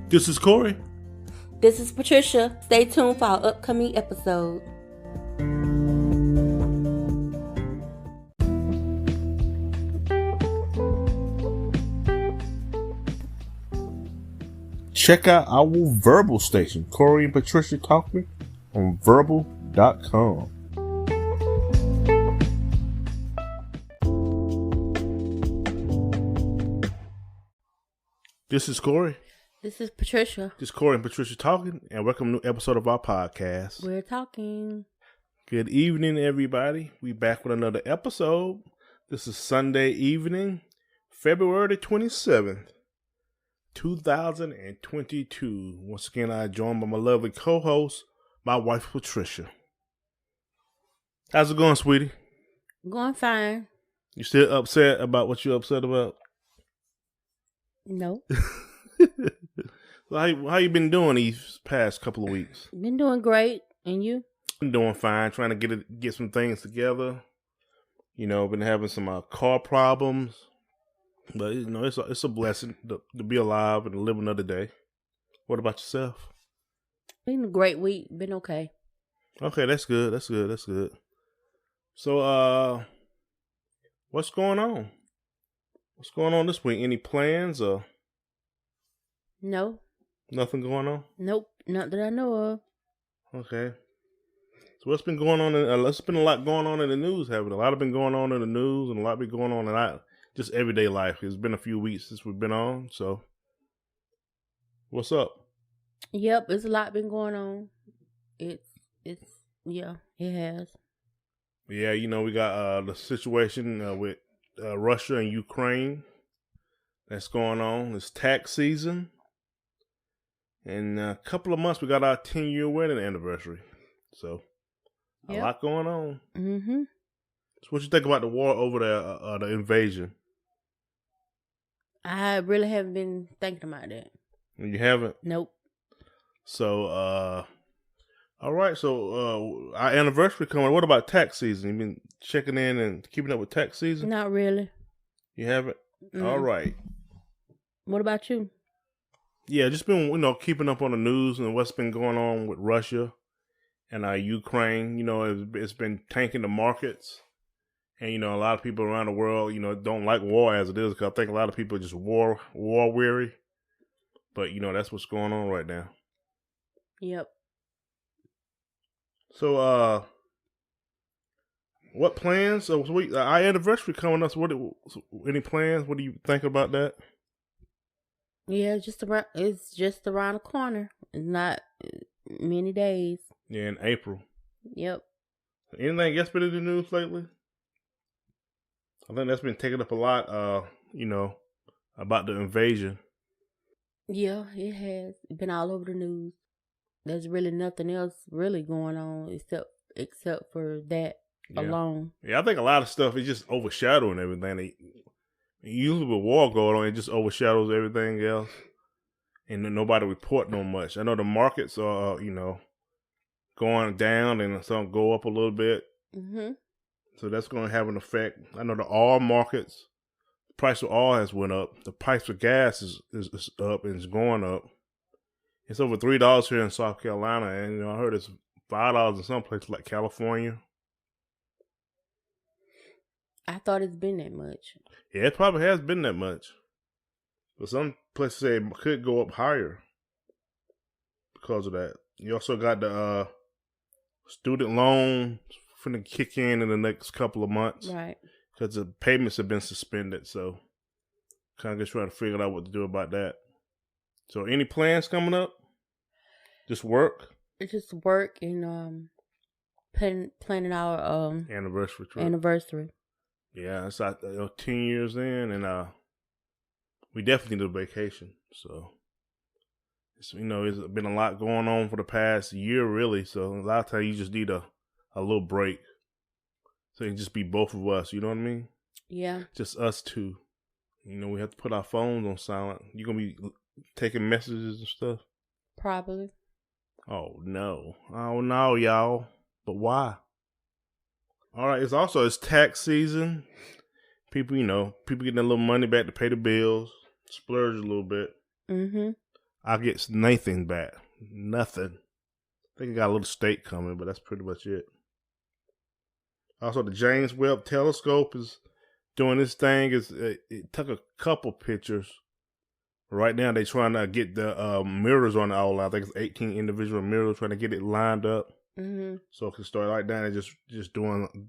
This is Corey. This is Patricia. Stay tuned for our upcoming episode. Check out our verbal station, Corey and Patricia Talkin, on verbal.com. This is Corey. This is Patricia. This is Corey and Patricia Talking, and welcome to a new episode of our podcast. We're talking. Good evening, everybody. We back with another episode. This is Sunday evening, February 27th, 2022. Once again, I am joined by my lovely co-host, my wife, Patricia. How's it going, sweetie? Going fine. You still upset about what you're upset about? No. How you been doing these past couple of weeks? Been doing great. And you? Been doing fine. Trying to get some things together. You know, been having some car problems. But, you know, it's a blessing to be alive and to live another day. What about yourself? Been a great week. Been okay. Okay, that's good. That's good. So, what's going on? What's going on this week? Any plans or? No. Nothing going on? Nope. Not that I know of. Okay. So what's been going on? There's been a lot going on in the news, haven't it? A lot have been going on in the news and a lot been going on in just everyday life. It's been a few weeks since we've been on, so what's up? Yep, it's a lot been going on. It has. Yeah, you know, we got the situation with Russia and Ukraine that's going on. It's tax season. In a couple of months, we got our 10-year wedding anniversary. So, a lot going on. Mm-hmm. So, what you think about the war over there, the invasion? I really haven't been thinking about that. You haven't? Nope. So, all right. So, our anniversary coming. What about tax season? You been checking in and keeping up with tax season? Not really. You haven't? All right. What about you? Yeah, just been, you know, keeping up on the news and what's been going on with Russia and Ukraine. You know, it's been tanking the markets. And, you know, a lot of people around the world, you know, don't like war as it is because I think a lot of people are just war weary. But, you know, that's what's going on right now. Yep. So, what plans? So, our anniversary coming up. So any plans? What do you think about that? Yeah, it's just around the corner. It's not many days. Yeah, in April. Yep. Anything else been in the news lately? I think that's been taken up a lot, you know, about the invasion. Yeah, it has. It's been all over the news. There's really nothing else really going on except for that alone. Yeah, I think a lot of stuff is just overshadowing everything. Usually with war going on, it just overshadows everything else. And then nobody reporting on much. I know the markets are, you know, going down and some go up a little bit. Mm-hmm. So that's going to have an effect. I know the oil markets, the price of oil has went up. The price of gas is up and it's going up. It's over $3 here in South Carolina. And, you know, I heard it's $5 in some places like California. I thought it's been that much. Yeah, it probably has been that much. But some places say it could go up higher because of that. You also got the student loan finna kick in the next couple of months. Right. Because the payments have been suspended. So kind of just trying to figure out what to do about that. So any plans coming up? Just work? It's just work and planning our anniversary trip. Anniversary. Yeah, it's 10 years in, and we definitely need a vacation. So, it's been a lot going on for the past year, really. So, a lot of times you just need a little break. So, it can just be both of us, you know what I mean? Yeah. Just us two. You know, we have to put our phones on silent. You going to be taking messages and stuff? Probably. Oh, no. Oh, no, y'all. But why? All right, it's tax season. People getting a little money back to pay the bills, splurge a little bit. Mm-hmm. I get nothing back. Nothing. I think I got a little steak coming, but that's pretty much it. Also, the James Webb Telescope is doing this thing. It took a couple pictures. Right now, they're trying to get the mirrors on the owl. I think it's 18 individual mirrors, trying to get it lined up. Mm-hmm. So it can start right now. They're just doing,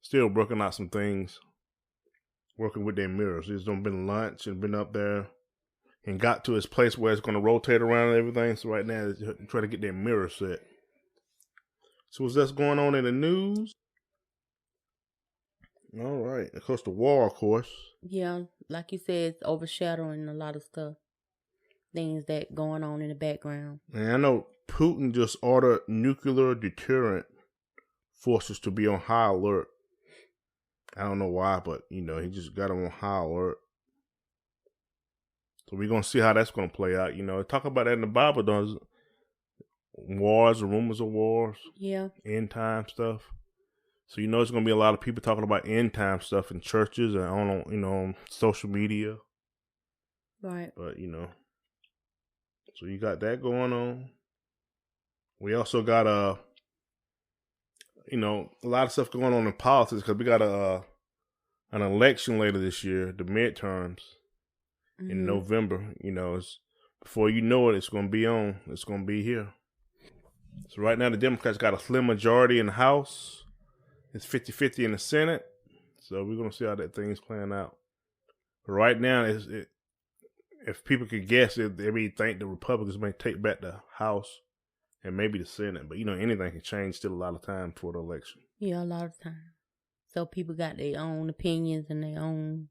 still working out some things, working with their mirrors. It's done been lunch and been up there and got to its place where it's going to rotate around and everything. So right now, they're trying to get their mirror set. So what's that's going on in the news? All right. Of course, the war, of course. Yeah, like you said, it's overshadowing a lot of stuff. Things that going on in the background. And I know Putin just ordered nuclear deterrent forces to be on high alert. I don't know why, but, he just got them on high alert. So we're going to see how that's going to play out. Talk about that in the Bible, does wars and rumors of wars. Yeah. End time stuff. So there's going to be a lot of people talking about end time stuff in churches and on social media. Right. But, so you got that going on. We also got a lot of stuff going on in politics because we got an election later this year, the midterms in November. It's, before you know it, it's going to be on. It's going to be here. So right now the Democrats got a slim majority in the House. It's 50-50 in the Senate. So we're going to see how that thing's playing out. But right now, if people could guess, they may think the Republicans may take back the House and maybe the Senate. But, anything can change still a lot of time before the election. Yeah, a lot of time. So people got their own opinions and their own...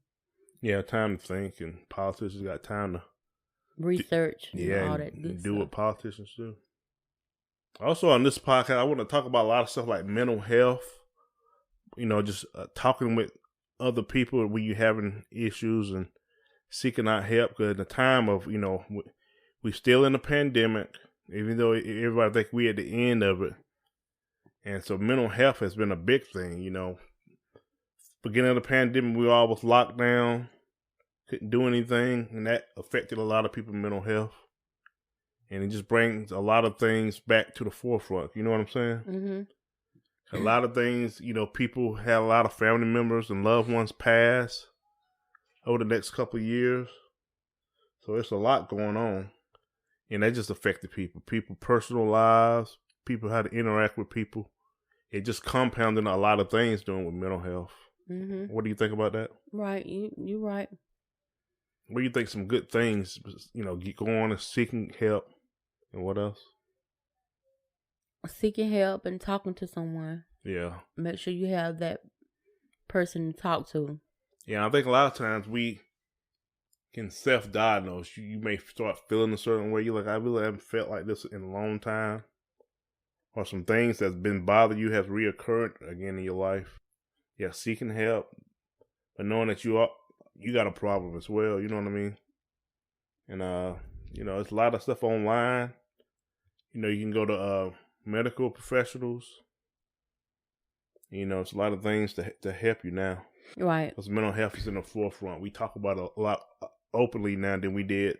Yeah, time to think. And politicians got time to... research and all that good do stuff. what politicians do. Also on this podcast, I want to talk about a lot of stuff like mental health. Just talking with other people when you're having issues and seeking out help. Because at the time of, we still in a pandemic, even though everybody think we at the end of it. And so mental health has been a big thing, Beginning of the pandemic, we all was locked down, couldn't do anything, and that affected a lot of people's mental health. And it just brings a lot of things back to the forefront. You know what I'm saying? Mm-hmm. A lot of things, people have a lot of family members and loved ones pass over the next couple of years. So it's a lot going on. And that just affected people. People's personal lives, people how to interact with people. It just compounded a lot of things doing with mental health. Mm-hmm. What do you think about that? Right. You're right. What do you think some good things, get going and seeking help and what else? Seeking help and talking to someone. Yeah. Make sure you have that person to talk to. Yeah, I think a lot of times we can self-diagnose. You may start feeling a certain way. You're like, I really haven't felt like this in a long time. Or some things that's been bothering you has reoccurred again in your life. Yeah, seeking help, but knowing that you got a problem as well. You know what I mean? And it's a lot of stuff online. You can go to medical professionals. It's a lot of things to help you now. Right. Because mental health is in the forefront. We talk about it a lot openly now than we did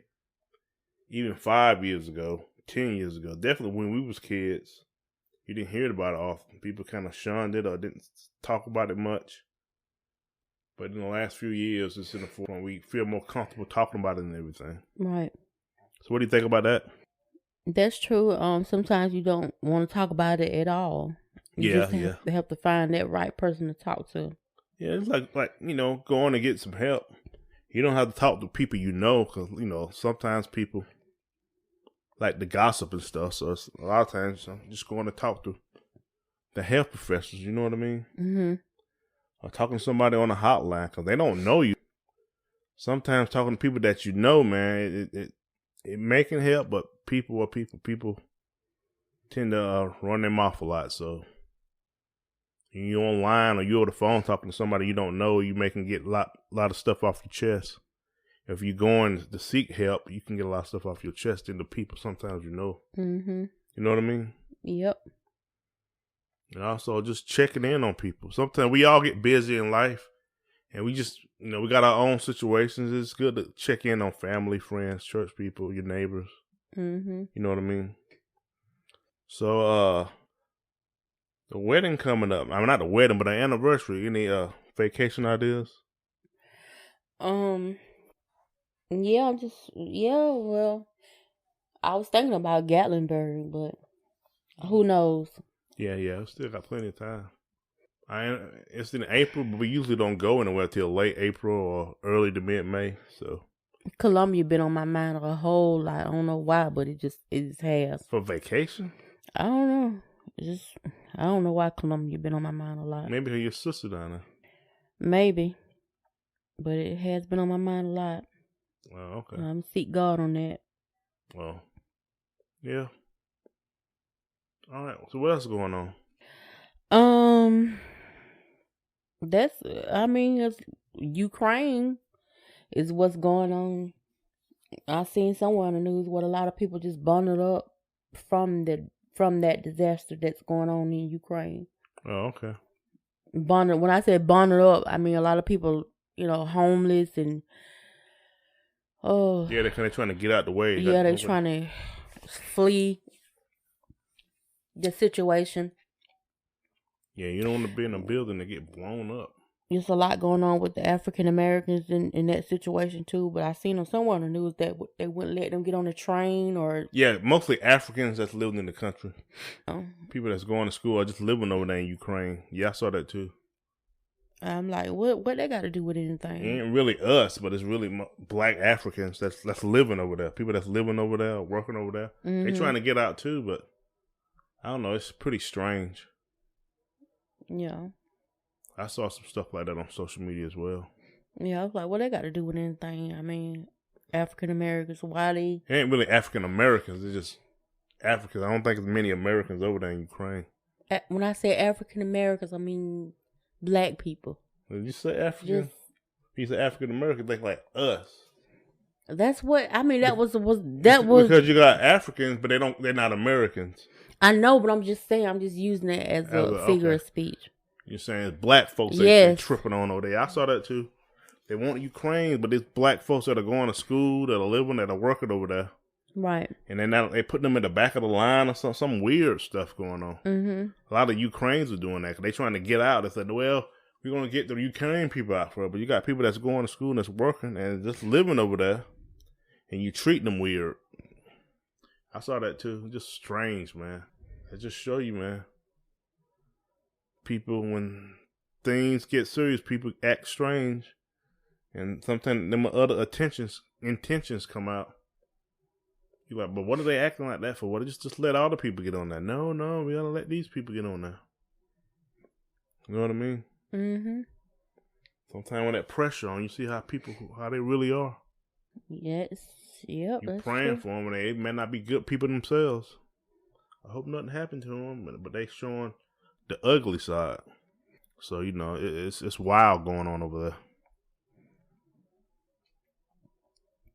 even 5 years ago, 10 years ago. Definitely when we was kids, you didn't hear about it often. People kind of shunned it or didn't talk about it much. But in the last few years, it's in the forefront. We feel more comfortable talking about it and everything. Right. So what do you think about that? That's true. Sometimes you don't want to talk about it at all. You just have to find that right person to talk to. Yeah, it's like going to get some help. You don't have to talk to people because, sometimes people like the gossip and stuff. So it's, a lot of times I'm just going to talk to the health professionals. You know what I mean? Mm-hmm. Or talking to somebody on a hotline because they don't know you. Sometimes talking to people that you know, man, it may can help, but people are people. People tend to run their mouth a lot. So you're online or you're on the phone talking to somebody you don't know, you may can get a lot of stuff off your chest. If you're going to seek help, you can get a lot of stuff off your chest into people sometimes you know. Mm-hmm. You know what I mean? Yep. And also just checking in on people. Sometimes we all get busy in life And we just, we got our own situations. It's good to check in on family, friends, church people, your neighbors. Mm-hmm. You know what I mean? So, the wedding coming up. I mean, not the wedding, but the anniversary. Any vacation ideas? Well, I was thinking about Gatlinburg, but who knows? Yeah, we still got plenty of time. It's in April, but we usually don't go anywhere till late April or early to mid-May. So Columbia been on my mind a whole lot. I don't know why, but it just has. For vacation? I don't know. I don't know why Columbia been on my mind a lot. Maybe your sister down there. Maybe, but it has been on my mind a lot. Oh, okay. I'm seek God on that. Well, yeah. All right. So what else is going on? It's Ukraine is what's going on. I seen somewhere on the news what a lot of people just bundled up from that disaster that's going on in Ukraine. Oh, okay. Bundled. When I say bundled up, I mean a lot of people, homeless and yeah, they're kind of trying to get out the way. Yeah, they're trying to flee the situation. Yeah, you don't want to be in a building that get blown up. There's a lot going on with the African Americans in that situation too. But I seen them somewhere on the news that they wouldn't let them get on the train or. Yeah, mostly Africans that's living in the country. Oh. People that's going to school are just living over there in Ukraine. Yeah, I saw that too. I'm like, what they got to do with anything? It ain't really us, but it's really black Africans that's living over there. People that's living over there, working over there. Mm-hmm. They trying to get out too, but I don't know. It's pretty strange. Yeah. I saw some stuff like that on social media as well. Yeah, I was like, what they got to do with anything? I mean, African Americans, why they? It ain't really African Americans. It's just Africans. I don't think there's many Americans over there in Ukraine. When I say African Americans, I mean black people. Did you say African? You said African American, think like us. That's what I mean. That was because you got Africans, but they're not Americans. I know, but I'm just saying. I'm just using it as a figure of speech. You're saying it's black folks that tripping on over there. I saw that too. They want Ukraine, but it's black folks that are going to school, that are living, that are working over there. Right. And then they put them in the back of the line or some weird stuff going on. Mm-hmm. A lot of Ukrainians are doing that because they're trying to get out. They said, well, we're going to get the Ukrainian people out for it. But you got people that's going to school and that's working and just living over there. And you treat them weird. I saw that too. It's just strange, man. It just show you, man. People, when things get serious, people act strange. And sometimes them other intentions come out. You're like, but what are they acting like that for? What? Just let all the people get on that. No, we gotta let these people get on there. You know what I mean? Mm-hmm. Sometimes when that pressure on, you see how they really are. Yes. Yep. You're praying for them, and they may not be good people themselves. I hope nothing happened to them, but they showing the ugly side. So it's wild going on over there.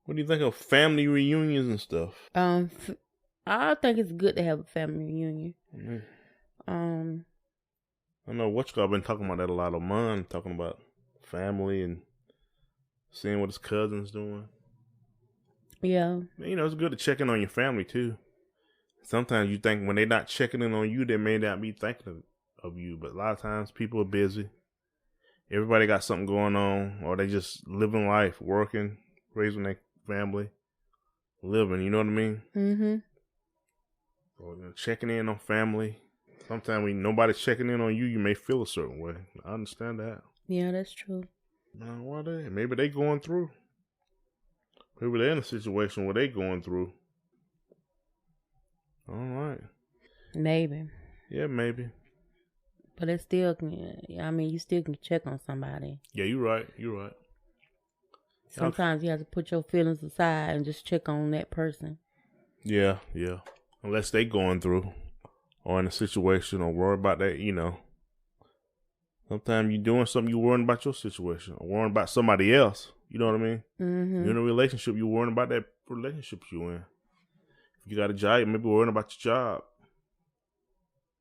What do you think of family reunions and stuff? I think it's good to have a family reunion. Mm-hmm. I know I've been talking about that a lot of months, talking about family and seeing what his cousin's doing. Yeah. It's good to check in on your family too. Sometimes you think when they're not checking in on you, they may not be thinking of you. But a lot of times people are busy. Everybody got something going on, or they just living life, working, raising their family, living. You know what I mean? Mm-hmm. So, checking in on family. Sometimes when nobody's checking in on you, you may feel a certain way. I understand that. Yeah, that's true. Maybe they going through. Maybe they're in a situation where they going through. All right. Maybe. Yeah, maybe. But it still can. You still can check on somebody. Yeah, you're right. Sometimes you have to put your feelings aside and just check on that person. Yeah. Unless they going through or in a situation or worry about that, Sometimes you're doing something, you're worrying about your situation or worrying about somebody else. You know what I mean? Mm-hmm. You're in a relationship, you're worrying about that relationship you're in. If you got a job, you may be worrying about your job.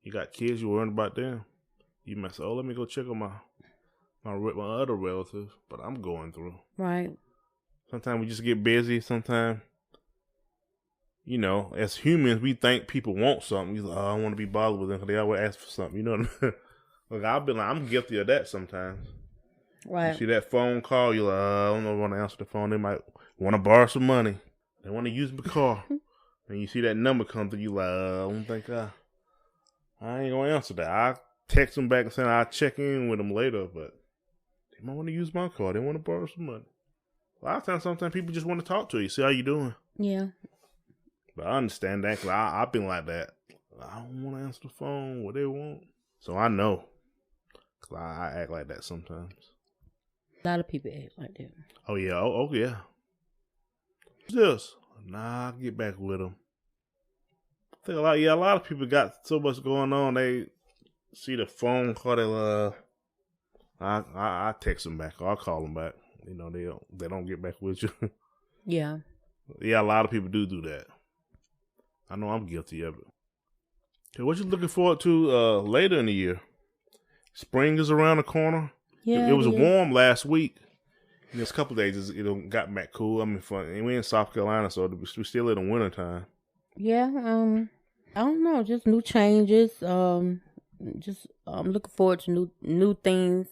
You got kids, you're worrying about them. You might say, let me go check on my my other relatives, but I'm going through. Right. Sometimes we just get busy. Sometimes, as humans, we think people want something. We're like, oh, I want to be bothered with them because they always ask for something. You know what I mean? Look, I'm guilty of that sometimes. Right. You see that phone call, you're like, I don't know if I want to answer the phone. They might want to borrow some money. They want to use my car. And you see that number come through, you like, I don't think I ain't going to answer that. I text them back and say I'll check in with them later, but they might want to use my car. They want to borrow some money. A lot of times, sometimes people just want to talk to you, see how you doing. Yeah. But I understand that because I've been like that. I don't want to answer the phone, what they want. So I know. Because I act like that sometimes. A lot of people act like that. Oh, yeah. Oh yeah. Just, nah, I'll get back with them. I think a lot of people got so much going on. They see the phone call, I text them back or I'll call them back. They don't get back with you. Yeah. Yeah, a lot of people do that. I know I'm guilty of it. Okay, what you looking forward to later in the year? Spring is around the corner. Yeah. It was warm last week. In this couple of days, it got back cool. I mean, fun. And we're in South Carolina, so we're still in the wintertime. Yeah. I don't know. Just new changes. Just looking forward to new things.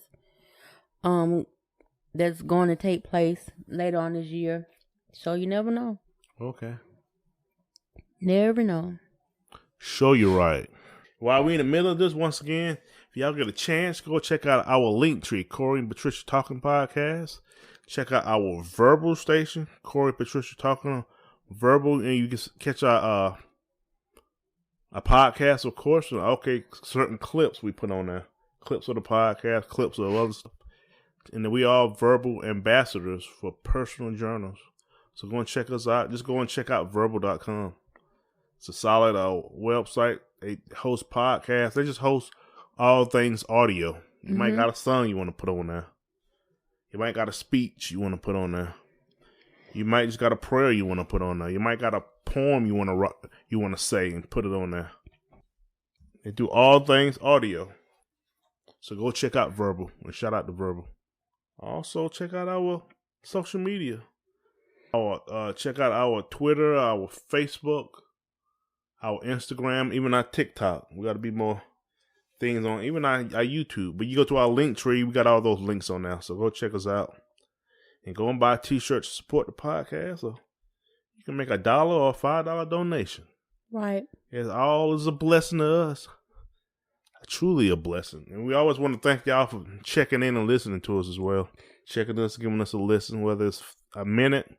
That's going to take place later on this year. So you never know. Okay. Never know. Sure, you're right. While we're in the middle of this, once again, if y'all get a chance, go check out our link tree, Corey and Patricia Talking Podcast. Check out our verbal station, Corey and Patricia Talking Verbal, and you can catch our a podcast, of course. Okay, certain clips we put on there, clips of the podcast, clips of other stuff, and then we are verbal ambassadors for personal journals. So go and check us out. Just go and check out verbal.com. It's a solid website. They host podcasts. They just host all things audio. You might got a song you want to put on there. You might got a speech you want to put on there. You might just got a prayer you want to put on there. You might got a poem you want to say and put it on there. They do all things audio. So go check out Verbal and shout out to Verbal. Also check out our social media. Check out our Twitter, our Facebook, our Instagram, even our TikTok. We got to be more things on, even our YouTube. But you go to our link tree, we got all those links on there. So go check us out. And go and buy a t-shirt to support the podcast. Or you can make $1 or $5 donation. Right. It's all is a blessing to us. Truly a blessing. And we always want to thank y'all for checking in and listening to us as well. Checking us, giving us a listen, whether it's a minute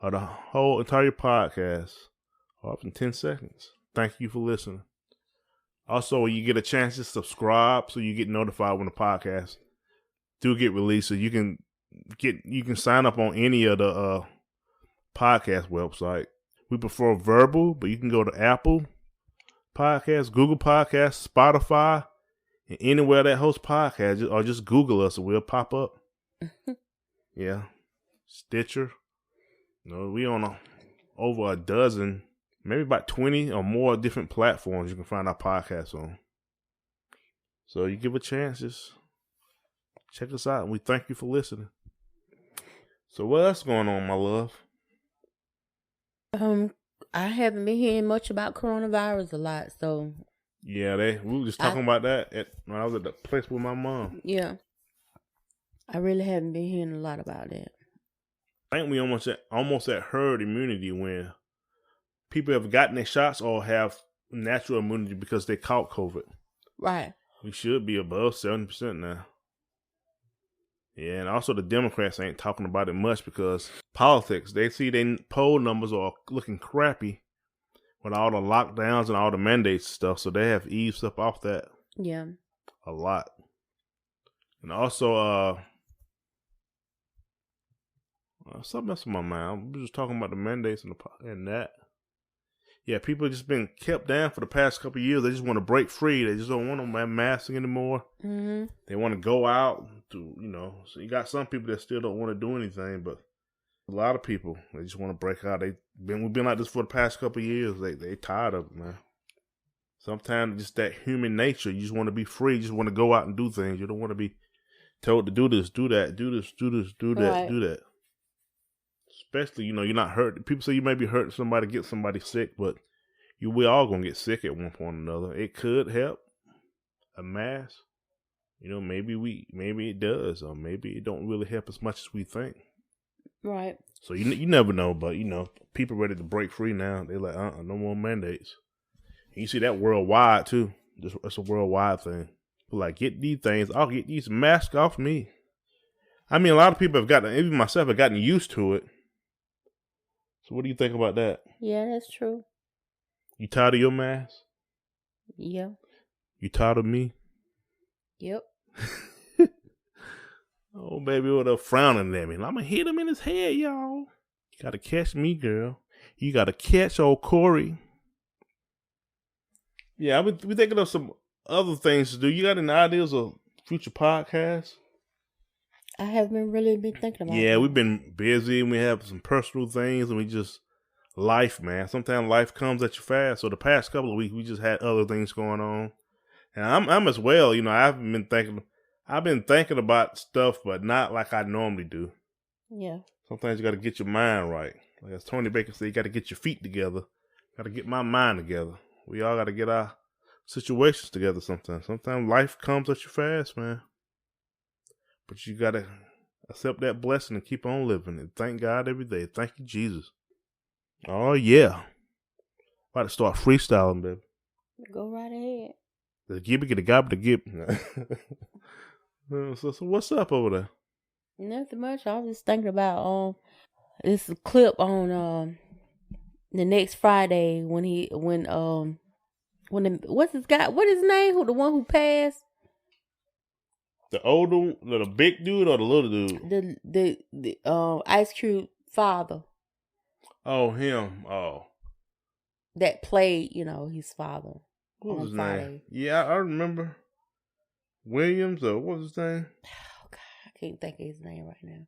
or the whole entire podcast. Or up in 10 seconds. Thank you for listening. Also, when you get a chance to subscribe so you get notified when the podcast do get released. So you can sign up on any of the podcast website. We prefer verbal, but you can go to Apple Podcasts, Google Podcasts, Spotify, and anywhere that hosts podcasts, or just Google us and we'll pop up. Yeah. Stitcher. We on over a dozen, maybe about 20 or more different platforms you can find our podcasts on. So you give a chance, just check us out, and we thank you for listening. So what else going on, my love? I haven't been hearing much about coronavirus a lot, so yeah, we were just talking about that when I was at the place with my mom. Yeah, I really haven't been hearing a lot about that. I think we almost at herd immunity when people have gotten their shots or have natural immunity because they caught COVID. Right. We should be above 70% now. Yeah, and also the Democrats ain't talking about it much because politics, they see their poll numbers are looking crappy with all the lockdowns and all the mandates and stuff, so they have eased up off that. Yeah. A lot. And also, something else in my mind. I was just talking about the mandates and that. Yeah, people have just been kept down for the past couple of years. They just want to break free. They just don't want to wear masks anymore. Mm-hmm. They want to go out to, So you got some people that still don't want to do anything, but a lot of people, they just want to break out. We've been like this for the past couple of years. They tired of it, man. Sometimes just that human nature. You just want to be free. You just want to go out and do things. You don't want to be told to do this, do that, do this, do this, do that, Right. do that. Especially, you're not hurt. People say you may be hurting somebody, get somebody sick, but we all gonna get sick at one point or another. It could help a mask. Maybe it does, or maybe it don't really help as much as we think. Right. So you never know, but people ready to break free now. They like, no more mandates. And you see that worldwide too. It's a worldwide thing. People like, get these things. I'll get these masks off me. I mean, a lot of people have gotten, even myself, have gotten used to it. So what do you think about that? Yeah, that's true. You tired of your mask? Yeah. You tired of me? Yep. Oh, baby, with a frowning at me. I'm going to hit him in his head, y'all. You got to catch me, girl. You got to catch old Corey. Yeah, we thinking of some other things to do. You got any ideas of future podcasts? I haven't really been thinking about it. Yeah, we've been busy and we have some personal things and we just, life, man. Sometimes life comes at you fast. So the past couple of weeks, we just had other things going on. And I'm as well, I've been thinking about stuff, but not like I normally do. Yeah. Sometimes you got to get your mind right. Like as Tony Baker said, you got to get your feet together. Got to get my mind together. We all got to get our situations together sometimes. Sometimes life comes at you fast, man. But you got to accept that blessing and keep on living. And thank God every day. Thank you, Jesus. Oh, yeah. About to start freestyling, baby. Go right ahead. The gibby get a gobble to gib. So what's up over there? Nothing much. I was just thinking about this clip on the next Friday when what's his guy? What his name? Who the one who passed? The older, the big dude or the little dude? The Ice Cube father. Oh, him. Oh, that played, his father. What was his Friday. name? Yeah, I remember. Williams, or what was his name? Oh, God, I can't think of his name right now.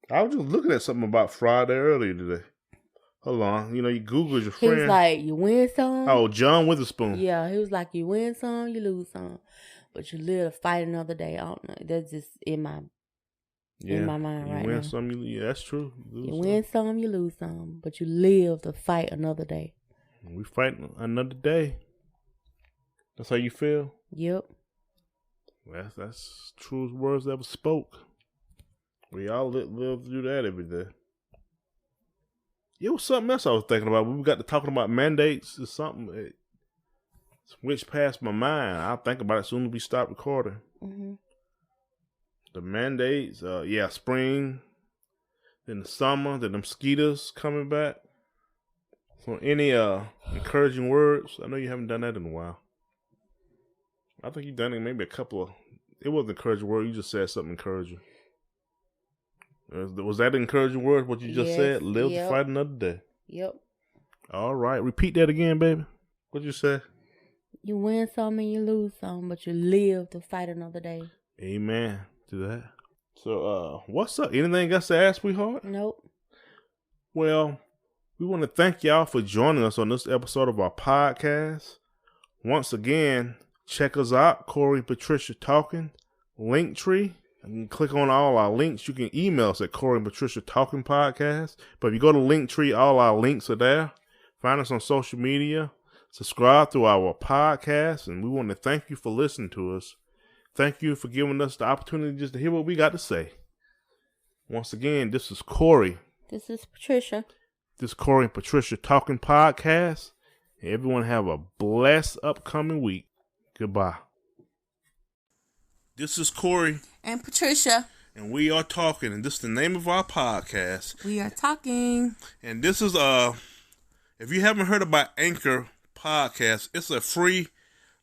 I was just looking at something about Friday earlier today. Hold on. You Googled your friend. He was like, you win some. Oh, John Witherspoon. Yeah, he was like, you win some, you lose some. But you live to fight another day. I don't know. That's just in my mind right now. You win some, yeah, that's true. You win some, you lose some. But you live to fight another day. We fight another day. That's how you feel? Yep. That's truest words ever spoke. We all live to do that every day. Yeah, was something else I was thinking about. We got to talking about mandates or something. It switched past my mind. I'll think about it as soon as we stop recording. Mm-hmm. The mandates, spring, then the summer, then the mosquitoes coming back. So any encouraging words? I know you haven't done that in a while. I think you've done it maybe a couple of... It wasn't encouraging word. You just said something encouraging. Was that an encouraging word, what you just said? Live to fight another day. Yep. All right. Repeat that again, baby. What'd you say? You win some and you lose some, but you live to fight another day. Amen to that. So, what's up? Anything else to ask, sweetheart? Nope. Well, we want to thank y'all for joining us on this episode of our podcast. Once again, check us out, Corey and Patricia Talking, Linktree. You can click on all our links. You can email us at Corey and Patricia Talking Podcast. But if you go to Linktree, all our links are there. Find us on social media. Subscribe to our podcast. And we want to thank you for listening to us. Thank you for giving us the opportunity just to hear what we got to say. Once again, this is Corey. This is Patricia. This is Corey and Patricia Talking Podcast. And everyone have a blessed upcoming week. Goodbye. This is Corey and Patricia. And we are talking. And this is the name of our podcast. We are talking. And this is, if you haven't heard about Anchor Podcast, it's a free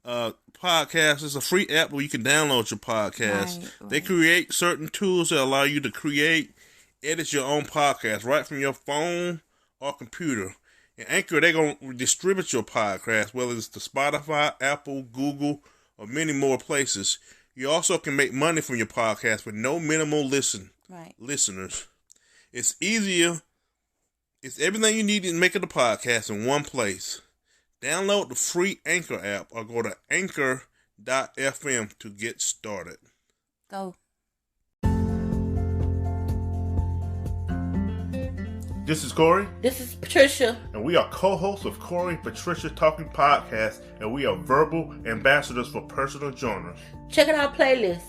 podcast. It's a free app where you can download your podcast. Right. They create certain tools that allow you to create, edit your own podcast right from your phone or computer. And Anchor, they're going to distribute your podcast, whether it's to Spotify, Apple, Google, or many more places. You also can make money from your podcast with no minimal listeners. It's easier. It's everything you need to make it a podcast in one place. Download the free Anchor app or go to anchor.fm to get started. Go. This is Corey. This is Patricia. And we are co-hosts of Corey and Patricia Talking Podcast, and we are verbal ambassadors for personal genres. Check out our playlist.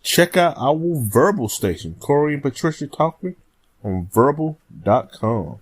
Check out our verbal station, Corey and Patricia Talking, on verbal.com.